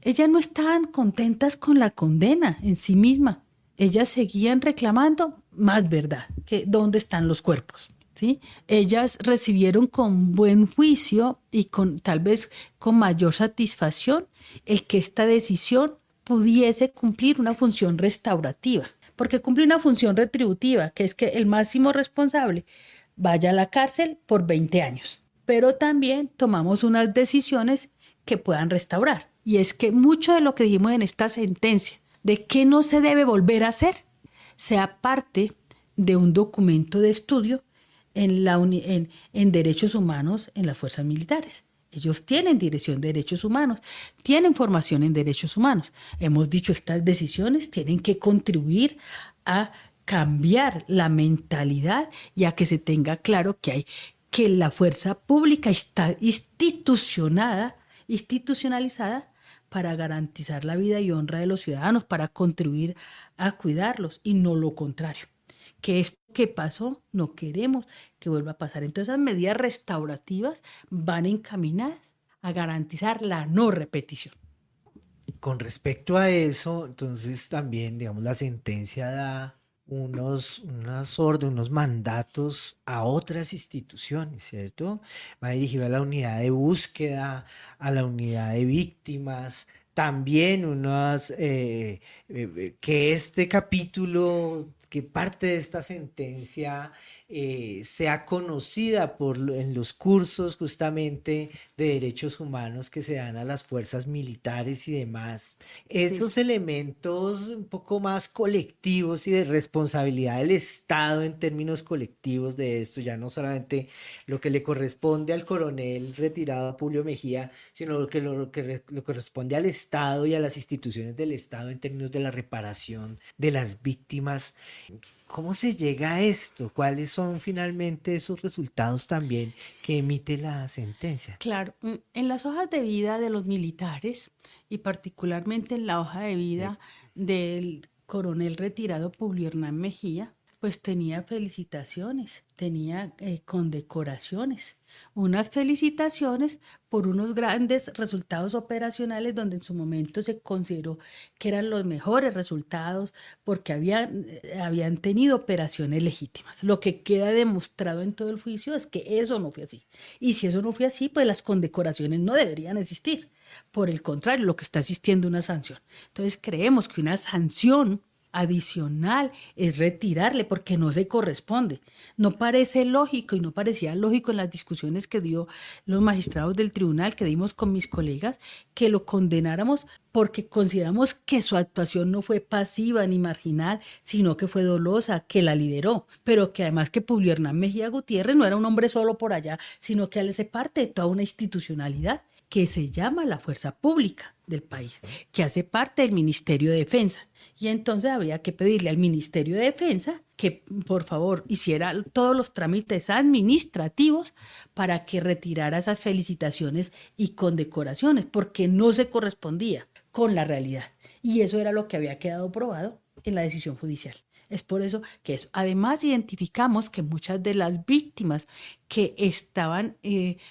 ellas no estaban contentas con la condena en sí misma. Ellas seguían reclamando más verdad, que dónde están los cuerpos, ¿sí? Ellas recibieron con buen juicio y tal vez con mayor satisfacción el que esta decisión pudiese cumplir una función restaurativa. Porque cumple una función retributiva, que es que el máximo responsable vaya a la cárcel por 20 años. pero también tomamos unas decisiones que puedan restaurar. Y es que mucho de lo que dijimos en esta sentencia, de qué no se debe volver a hacer, sea parte de un documento de estudio en derechos humanos en las fuerzas militares. Ellos tienen dirección de derechos humanos, tienen formación en derechos humanos. Hemos dicho, estas decisiones tienen que contribuir a cambiar la mentalidad y a que se tenga claro que la fuerza pública está institucionalizada para garantizar la vida y honra de los ciudadanos, para contribuir a cuidarlos y no lo contrario. Que esto que pasó no queremos que vuelva a pasar. Entonces, esas medidas restaurativas van encaminadas a garantizar la no repetición. Con respecto a eso, entonces también, digamos, la sentencia da unas órdenes, unos mandatos a otras instituciones, ¿cierto? Va dirigido a la unidad de búsqueda, a la unidad de víctimas, también que este capítulo, que parte de esta sentencia sea conocida en los cursos justamente de derechos humanos que se dan a las fuerzas militares y demás. Estos elementos un poco más colectivos y de responsabilidad del Estado en términos colectivos de esto, ya no solamente lo que le corresponde al coronel retirado Publio Mejía, sino lo corresponde al Estado y a las instituciones del Estado en términos de la reparación de las víctimas. ¿Cómo se llega a esto? ¿Cuáles son finalmente esos resultados también que emite la sentencia? Claro, en las hojas de vida de los militares y particularmente en la hoja de vida del coronel retirado Publio Hernán Mejía, pues tenía felicitaciones, tenía condecoraciones, unas felicitaciones por unos grandes resultados operacionales donde en su momento se consideró que eran los mejores resultados porque habían tenido operaciones legítimas. Lo que queda demostrado en todo el juicio es que eso no fue así. Y si eso no fue así, pues las condecoraciones no deberían existir. Por el contrario, lo que está existiendo es una sanción. Entonces creemos que una sanción adicional es retirarle porque no se corresponde. No parece lógico y no parecía lógico en las discusiones que dio los magistrados del tribunal, que dimos con mis colegas, que lo condenáramos porque consideramos que su actuación no fue pasiva ni marginal, sino que fue dolosa, que la lideró, pero que además que Publio Hernán Mejía Gutiérrez no era un hombre solo por allá, sino que él hace parte de toda una institucionalidad que se llama la fuerza pública del país, que hace parte del Ministerio de Defensa. Y entonces habría que pedirle al Ministerio de Defensa que por favor hiciera todos los trámites administrativos para que retirara esas felicitaciones y condecoraciones, porque no se correspondía con la realidad. Y eso era lo que había quedado probado en la decisión judicial. Es por eso que eso. Además, identificamos que muchas de las víctimas que estaban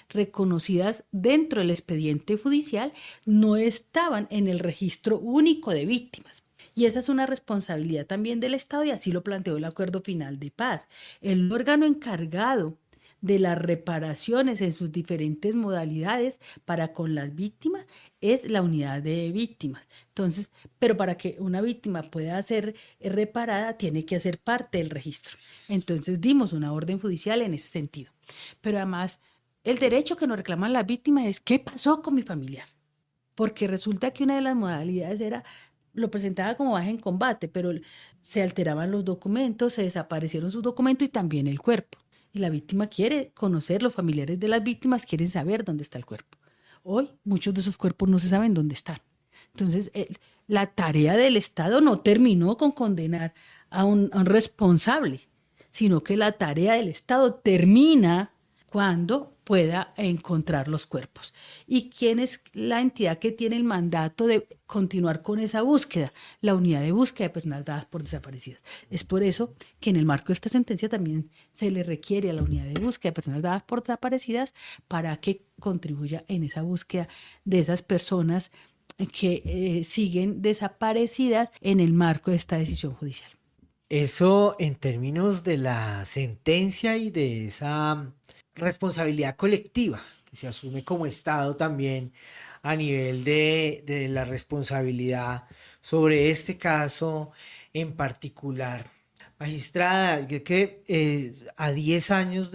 reconocidas dentro del expediente judicial no estaban en el registro único de víctimas. Y esa es una responsabilidad también del Estado y así lo planteó el Acuerdo Final de Paz. El órgano encargado de las reparaciones en sus diferentes modalidades para con las víctimas es la unidad de víctimas. Entonces, pero para que una víctima pueda ser reparada, tiene que hacer parte del registro. Entonces, dimos una orden judicial en ese sentido. Pero además, el derecho que nos reclaman las víctimas es ¿qué pasó con mi familiar? Porque resulta que una de las modalidades era lo presentaba como baja en combate, pero se alteraban los documentos, se desaparecieron sus documentos y también el cuerpo. Y la víctima quiere conocer, los familiares de las víctimas quieren saber dónde está el cuerpo. Hoy muchos de esos cuerpos no se saben dónde están. Entonces, la tarea del Estado no terminó con condenar a un responsable, sino que la tarea del Estado termina cuando pueda encontrar los cuerpos. ¿Y quién es la entidad que tiene el mandato de continuar con esa búsqueda? La unidad de búsqueda de personas dadas por desaparecidas. Es por eso que en el marco de esta sentencia también se le requiere a la unidad de búsqueda de personas dadas por desaparecidas para que contribuya en esa búsqueda de esas personas que siguen desaparecidas en el marco de esta decisión judicial. Eso en términos de la sentencia y de esa responsabilidad colectiva que se asume como Estado también a nivel de la responsabilidad sobre este caso en particular. Magistrada, yo creo que a 10 años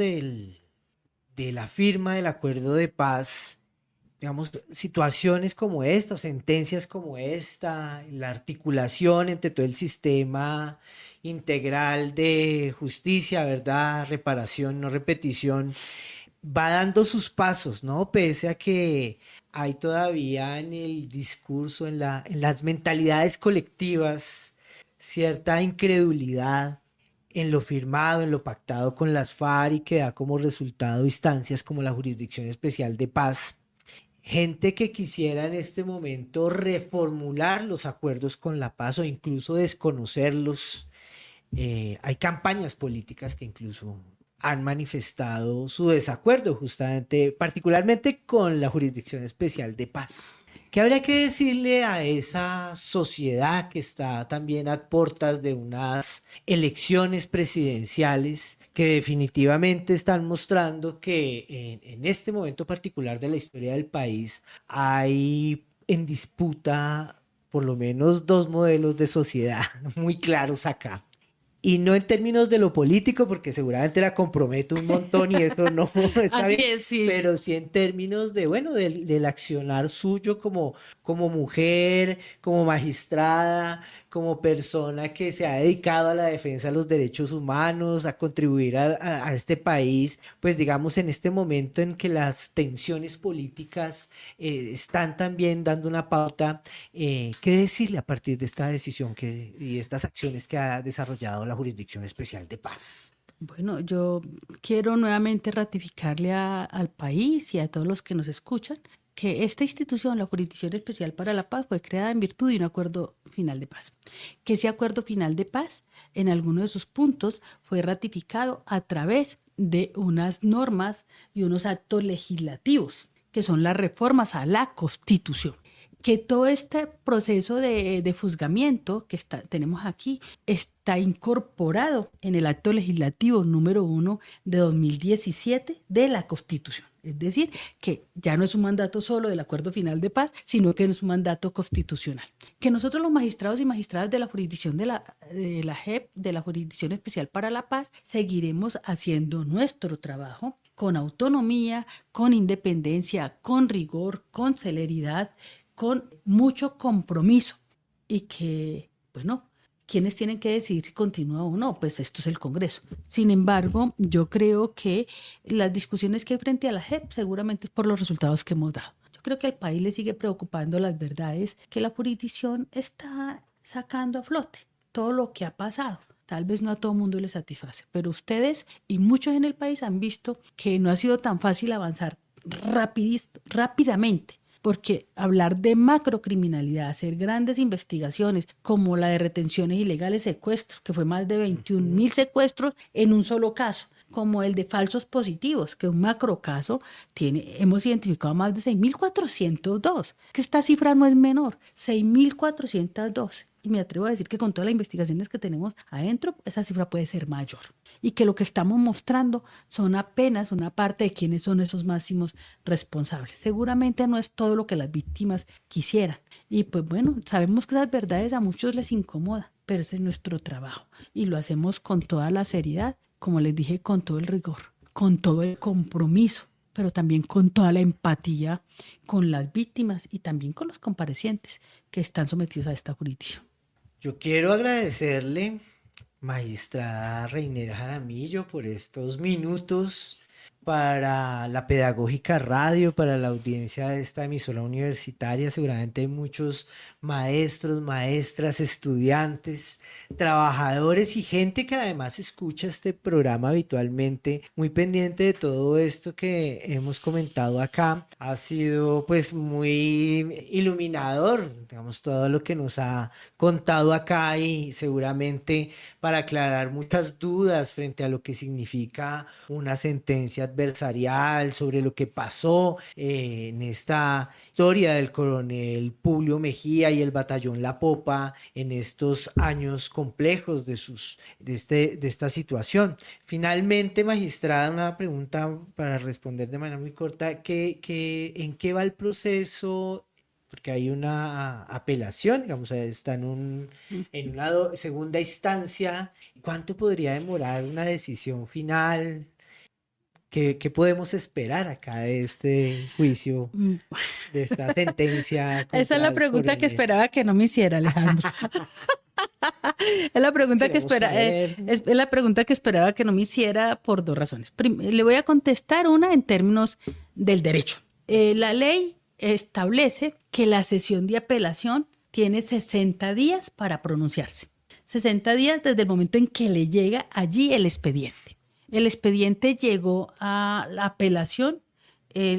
de la firma del acuerdo de paz, digamos, situaciones como esta, o sentencias como esta, la articulación entre todo el sistema integral de justicia, verdad, reparación, no repetición, va dando sus pasos, ¿no? Pese a que hay todavía en el discurso, en las mentalidades colectivas, cierta incredulidad en lo firmado, en lo pactado con las FARC y que da como resultado instancias como la Jurisdicción Especial de Paz. Gente que quisiera en este momento reformular los acuerdos con la paz o incluso desconocerlos. Hay campañas políticas que incluso han manifestado su desacuerdo justamente, particularmente con la Jurisdicción Especial de Paz. ¿Qué habría que decirle a esa sociedad que está también a puertas de unas elecciones presidenciales que definitivamente están mostrando que en este momento particular de la historia del país hay en disputa por lo menos dos modelos de sociedad muy claros acá? Y no en términos de lo político, porque seguramente la comprometo un montón y eso no está Así bien, es, sí. pero sí en términos de, bueno, del accionar suyo como mujer, como magistrada, como persona que se ha dedicado a la defensa de los derechos humanos, a contribuir a este país, pues digamos en este momento en que las tensiones políticas están también dando una pauta. ¿Qué decirle a partir de esta decisión y estas acciones que ha desarrollado la Jurisdicción Especial de Paz? Bueno, yo quiero nuevamente ratificarle al país y a todos los que nos escuchan que esta institución, la Jurisdicción Especial para la Paz, fue creada en virtud de un acuerdo final de paz. Que ese acuerdo final de paz, en alguno de sus puntos, fue ratificado a través de unas normas y unos actos legislativos, que son las reformas a la Constitución. Que todo este proceso de juzgamiento que tenemos aquí está incorporado en el acto legislativo número 1 de 2017 de la Constitución. Es decir, que ya no es un mandato solo del Acuerdo Final de Paz, sino que es un mandato constitucional. Que nosotros los magistrados y magistradas de la jurisdicción de la JEP, de la Jurisdicción Especial para la Paz, seguiremos haciendo nuestro trabajo con autonomía, con independencia, con rigor, con celeridad, con mucho compromiso y que, bueno, ¿quiénes tienen que decidir si continúa o no? Pues esto es el Congreso. Sin embargo, yo creo que las discusiones que hay frente a la JEP seguramente es por los resultados que hemos dado. Yo creo que al país le sigue preocupando las verdades que la jurisdicción está sacando a flote, todo lo que ha pasado. Tal vez no a todo el mundo le satisface, pero ustedes y muchos en el país han visto que no ha sido tan fácil avanzar rápidamente. Porque hablar de macrocriminalidad, hacer grandes investigaciones como la de retenciones ilegales, secuestros, que fue más de 21.000 secuestros en un solo caso, como el de falsos positivos, que un macro caso hemos identificado más de 6.402, que esta cifra no es menor, 6.402. Y me atrevo a decir que con todas las investigaciones que tenemos adentro, esa cifra puede ser mayor. Y que lo que estamos mostrando son apenas una parte de quiénes son esos máximos responsables. Seguramente no es todo lo que las víctimas quisieran. Y pues bueno, sabemos que esas verdades a muchos les incomodan, pero ese es nuestro trabajo. Y lo hacemos con toda la seriedad, como les dije, con todo el rigor, con todo el compromiso, pero también con toda la empatía con las víctimas y también con los comparecientes que están sometidos a esta jurisdicción. Yo quiero agradecerle, magistrada Reynera Jaramillo, por estos minutos para la Pedagógica Radio, para la audiencia de esta emisora universitaria. Seguramente hay muchos maestros, maestras, estudiantes, trabajadores y gente que además escucha este programa habitualmente, muy pendiente de todo esto que hemos comentado acá. Ha sido pues muy iluminador, digamos, todo lo que nos ha contado acá y seguramente para aclarar muchas dudas frente a lo que significa una sentencia adversarial, sobre lo que pasó en esta historia del coronel Publio Mejía y el batallón La Popa en estos años complejos de esta situación. Finalmente, magistrada, una pregunta para responder de manera muy corta. ¿En qué va el proceso? Porque hay una apelación, digamos, está en una segunda instancia. ¿Cuánto podría demorar una decisión final? ¿Qué podemos esperar acá de este juicio, de esta sentencia? Esa es la pregunta que esperaba que no me hiciera, Alejandro. Es la pregunta que es la pregunta que esperaba que no me hiciera por dos razones. Le voy a contestar una en términos del derecho. La ley establece que la sesión de apelación tiene 60 días para pronunciarse. 60 días desde el momento en que le llega allí el expediente. El expediente llegó a la apelación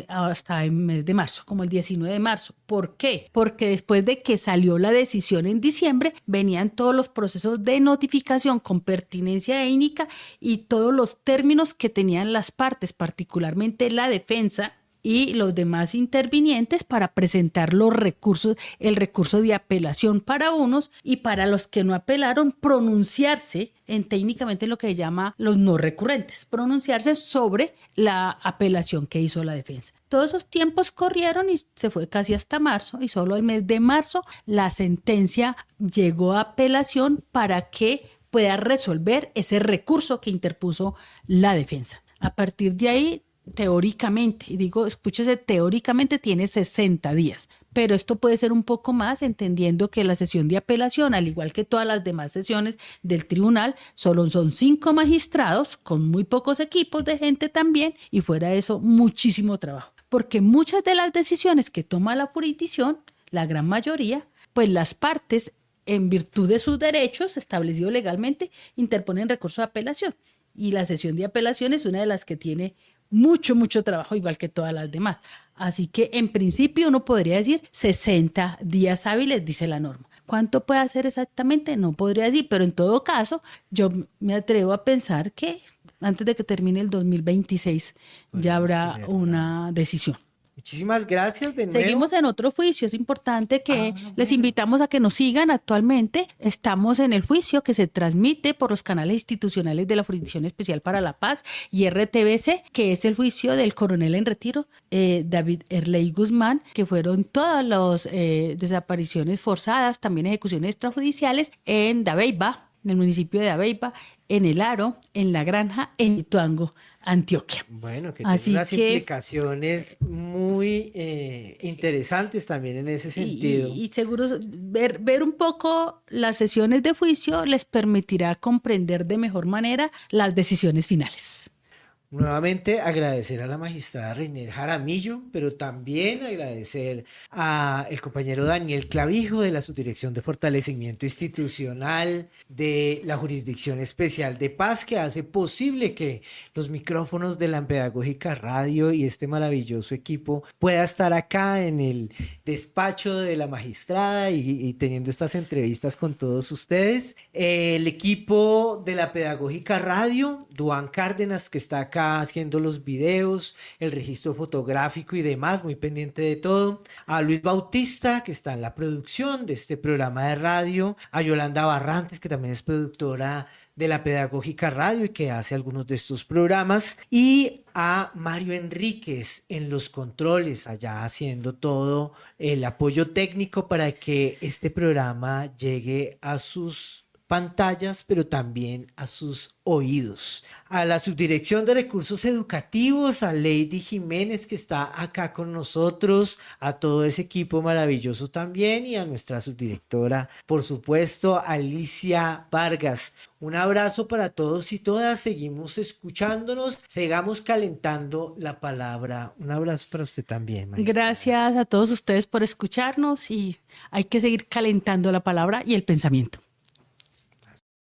hasta el mes de marzo, como el 19 de marzo. ¿Por qué? Porque después de que salió la decisión en diciembre, venían todos los procesos de notificación con pertinencia étnica y todos los términos que tenían las partes, particularmente la defensa y los demás intervinientes, para presentar los recursos, el recurso de apelación para unos, y para los que no apelaron, pronunciarse técnicamente en lo que se llama los no recurrentes, pronunciarse sobre la apelación que hizo la defensa. Todos esos tiempos corrieron y se fue casi hasta marzo, y solo el mes de marzo la sentencia llegó a apelación para que pueda resolver ese recurso que interpuso la defensa. A partir de ahí, teóricamente, y digo, escúchese, teóricamente tiene 60 días, pero esto puede ser un poco más, entendiendo que la sesión de apelación, al igual que todas las demás sesiones del tribunal, solo son 5 magistrados con muy pocos equipos de gente también, y fuera de eso muchísimo trabajo, porque muchas de las decisiones que toma la jurisdicción, la gran mayoría, pues las partes, en virtud de sus derechos establecidos legalmente, interponen recurso de apelación, y la sesión de apelación es una de las que tiene mucho trabajo, igual que todas las demás. Así que en principio uno podría decir 60 días hábiles, dice la norma. ¿Cuánto puede hacer exactamente? No podría decir, pero en todo caso yo me atrevo a pensar que antes de que termine el 2026 ya habrá una decisión. Muchísimas gracias de nuevo. Seguimos en otro juicio. Es importante que les invitamos a que nos sigan. Actualmente estamos en el juicio que se transmite por los canales institucionales de la Jurisdicción Especial para la Paz y RTBC, que es el juicio del coronel en retiro, David Erley Guzmán, que fueron todas las desapariciones forzadas, también ejecuciones extrajudiciales en Dabeiba, en el municipio de Dabeiba, en El Aro, en La Granja, en Ituango, Antioquia. Bueno, que tiene unas implicaciones muy interesantes también en ese sentido. Y seguro ver un poco las sesiones de juicio les permitirá comprender de mejor manera las decisiones finales. Nuevamente agradecer a la magistrada Reiner Jaramillo, pero también agradecer al compañero Daniel Clavijo de la Subdirección de Fortalecimiento Institucional de la Jurisdicción Especial de Paz, que hace posible que los micrófonos de la Pedagógica Radio y este maravilloso equipo pueda estar acá en el despacho de la magistrada y teniendo estas entrevistas con todos ustedes. El equipo de la Pedagógica Radio, Duan Cárdenas, que está acá haciendo los videos, el registro fotográfico y demás, muy pendiente de todo, a Luis Bautista, que está en la producción de este programa de radio, a Yolanda Barrantes, que también es productora de la Pedagógica Radio y que hace algunos de estos programas, y a Mario Enríquez en los controles, allá haciendo todo el apoyo técnico para que este programa llegue a sus pantallas, pero también a sus oídos. A la Subdirección de Recursos Educativos, a Lady Jiménez, que está acá con nosotros, a todo ese equipo maravilloso también, y a nuestra subdirectora, por supuesto, Alicia Vargas. Un abrazo para todos y todas. Seguimos escuchándonos, sigamos calentando la palabra. Un abrazo para usted también, maestra. Gracias a todos ustedes por escucharnos, y hay que seguir calentando la palabra y el pensamiento.